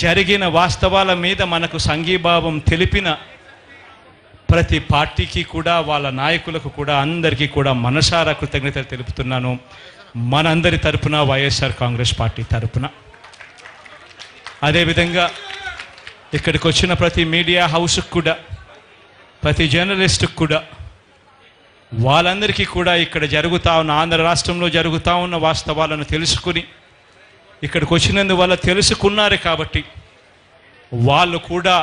జరిగిన వాస్తవాల మీద మనకు సంఘీభావం తెలిపిన ప్రతి పార్టీకి కూడా వాళ్ళ నాయకులకు కూడా అందరికీ కూడా మనసారా కృతజ్ఞతలు తెలుపుతున్నాను. మనందరి తరపున, వైఎస్ఆర్ కాంగ్రెస్ పార్టీ తరపున. అదేవిధంగా ఇక్కడికి వచ్చిన ప్రతి మీడియా హౌస్కి కూడా, ప్రతి జర్నలిస్టుకు కూడా, వాళ్ళందరికీ కూడా ఇక్కడ జరుగుతూ ఉన్న, ఆంధ్ర రాష్ట్రంలో జరుగుతూ ఉన్న వాస్తవాలను తెలుసుకుని ఇక్కడికి వచ్చినందువల్ల తెలుసుకున్నారు కాబట్టి వాళ్ళు కూడా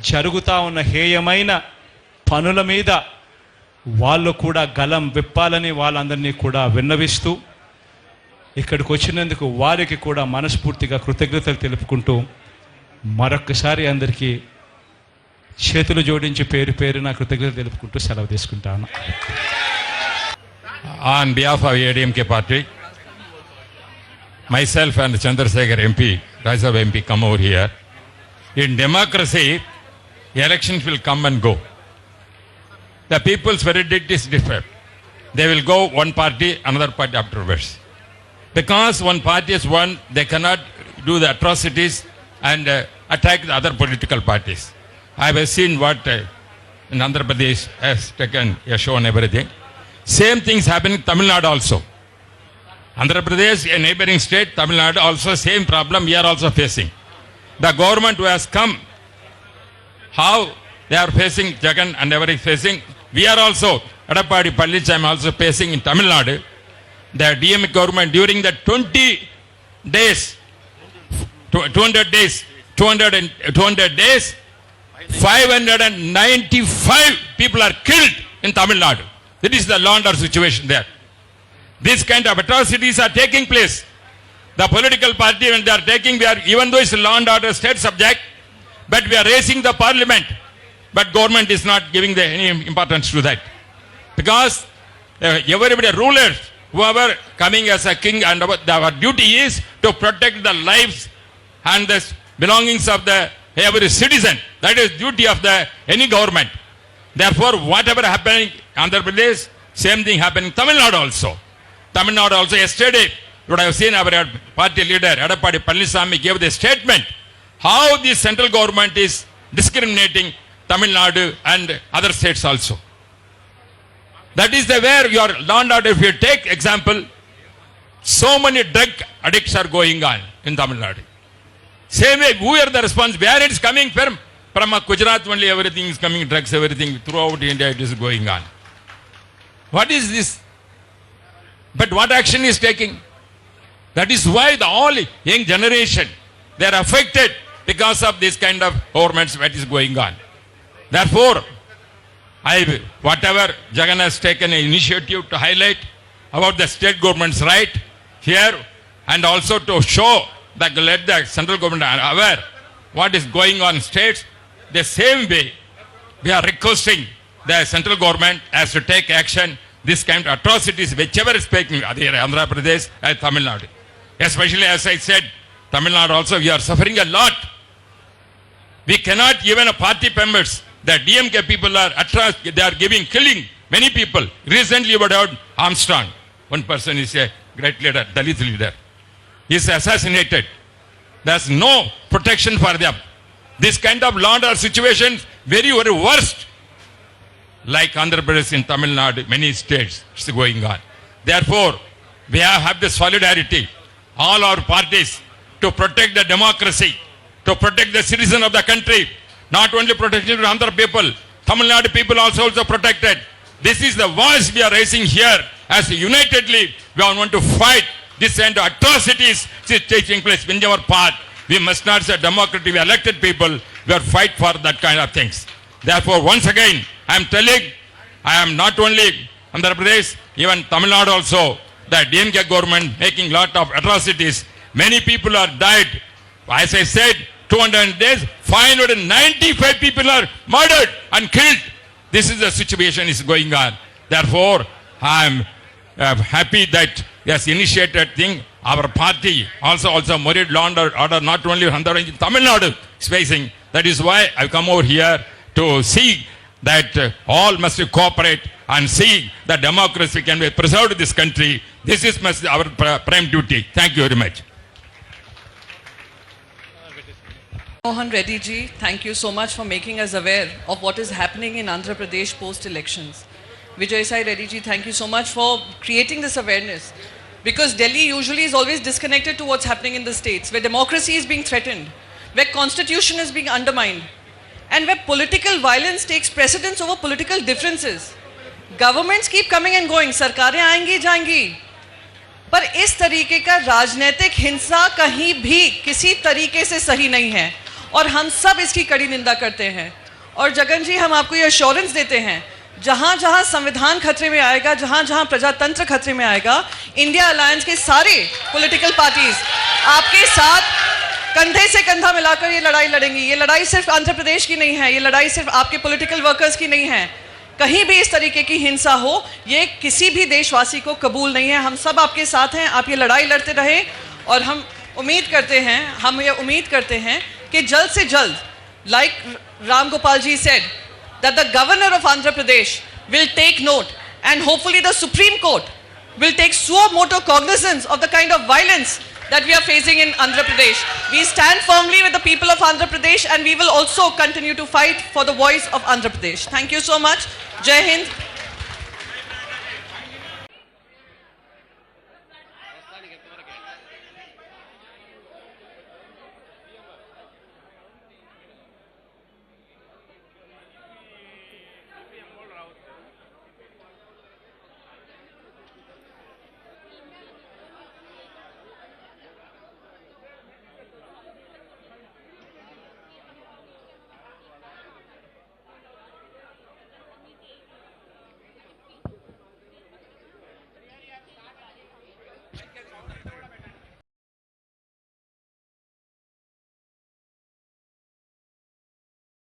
జరుగుతూ ఉన్న హేయమైన పనుల మీద వాళ్ళు కూడా గలం విప్పాలని వాళ్ళందరినీ కూడా విన్నవిస్తూ ఇక్కడికి వచ్చినందుకు వారికి కూడా మనస్ఫూర్తిగా కృతజ్ఞతలు తెలుపుకుంటూ మరొక్కసారి అందరికీ చేతులు జోడించి పేరు పేరున కృతజ్ఞతలు తెలుపుకుంటూ సెలవు తీసుకుంటాను. On behalf of ADMK party, myself and Chandrasekhar MP, Rajya Sabha MP come over here. In democracy, elections will come and go. The people's verdict is different. They will go one party, another party afterwards. Because one party is won, they cannot do the atrocities and attack the other political parties. I have seen what in Andhra Pradesh has taken, has shown everything. Same things happen in Tamil Nadu also. Andhra Pradesh, a neighboring state, Tamil Nadu also same problem we are also facing. The government who has come, how they are facing, Jagan and everybody facing, we are also, Edappadi Palnichami also facing in Tamil Nadu. The DMK government during the 200 days, 200 days, 595 people are killed in Tamil Nadu. That is the law and order situation there. These kind of atrocities are taking place. The political party, when they are taking, we are, even though it's a law and order state subject, but we are raising the parliament. But government is not giving any importance to that. Because everybody, rulers, whoever coming as a king, and our duty is to protect the lives and the belongings of the every citizen. That is duty of the any government. Therefore, whatever happening in Andhra Pradesh, same thing happening in Tamil Nadu also. Tamil Nadu also yesterday, what I have seen our party leader, Edappadi Palnichami, gave the statement how the central government is discriminating Tamil Nadu and other states also. That is the where your law and order, if you take example, so many drug addicts are going on in Tamil Nadu. Same way, who are the response? Where it is coming from? From Gujarat only everything is coming, drugs, everything, throughout India it is going on. What is this? But what action is taking? That is why the all young generation, they are affected because of this kind of governments that is going on. Therefore, whatever Jagan has taken an initiative to highlight about the state government's right here, and also to show that let the central government are aware what is going on in states, the same way we are requesting the central government has to take action. This kind of atrocities, whichever is taking, Andhra Pradesh and Tamil Nadu. Especially as I said, Tamil Nadu also, we are suffering a lot. We cannot, even a party members, the DMK people are they are killing many people. Recently, about Armstrong, one person is a great leader, Dalit leader. He is assassinated. There's no protection for them. This kind of law and order situation, very, very worst. Like Andhra Pradesh in Tamil Nadu, many states is going on. Therefore, we have the solidarity, all our parties, to protect the democracy, to protect the citizen of the country. Not only protection to Andhra people, Tamil Nadu people also protected. This is the voice we are raising here. As unitedly, we want to fight this kind of atrocities which is taking place in our part. We must not say democracy, we elected people, we are fight for that kind of things. Therefore, once again, I am telling, I am not only Andhra Pradesh, even Tamil Nadu also, the DMK government making lot of atrocities. Many people are died. As I said, 200 days, 595 people are murdered and killed. This is the situation is going on. Therefore, I am happy that yes, initiated thing. Our party also Morid law and order, not only Andhra, Tamil Nadu is facing. That is why I come over here to see that all must cooperate and see that democracy can be preserved in this country. This is our prime duty. Thank you very much. Mohan Reddy ji, thank you so much for making us aware of what is happening in Andhra Pradesh post-elections. Vijay Sai Reddy ji, thank you so much for creating this awareness. Because Delhi usually is always disconnected to what's happening in the states, where democracy is being threatened, where constitution is being undermined, and where political violence takes precedence over political differences. Governments keep coming and going, सरकारें आएंगी जाएंगी, पर इस तरीके का राजनीतिक हिंसा कहीं भी किसी तरीके से सही नहीं है और हम सब इसकी कड़ी निंदा करते हैं। और जगन जी, हम आपको ये एश्योरेंस देते हैं, जहां जहां संविधान खतरे में आएगा, जहां जहां प्रजातंत्र खतरे में आएगा, इंडिया अलायंस के सारे पॉलिटिकल पार्टीज आपके साथ कंधे से कंधा मिलाकर ये लड़ाई लड़ेंगी। ये लड़ाई सिर्फ आंध्र प्रदेश की नहीं है, ये लड़ाई सिर्फ आपके पॉलिटिकल वर्कर्स की नहीं है। कहीं भी इस तरीके की हिंसा हो, ये किसी भी देशवासी को कबूल नहीं है। हम सब आपके साथ हैं, आप ये लड़ाई लड़ते रहें और हम ये उम्मीद करते हैं कि जल्द से जल्द, like Ram Gopal ji said, that the governor of Andhra Pradesh will take note and hopefully the Supreme Court will take suo motu cognizance of the kind of violence that we are facing in Andhra Pradesh. We stand firmly with the people of Andhra Pradesh and we will also continue to fight for the voice of Andhra Pradesh. Thank you so much. Jai Hind.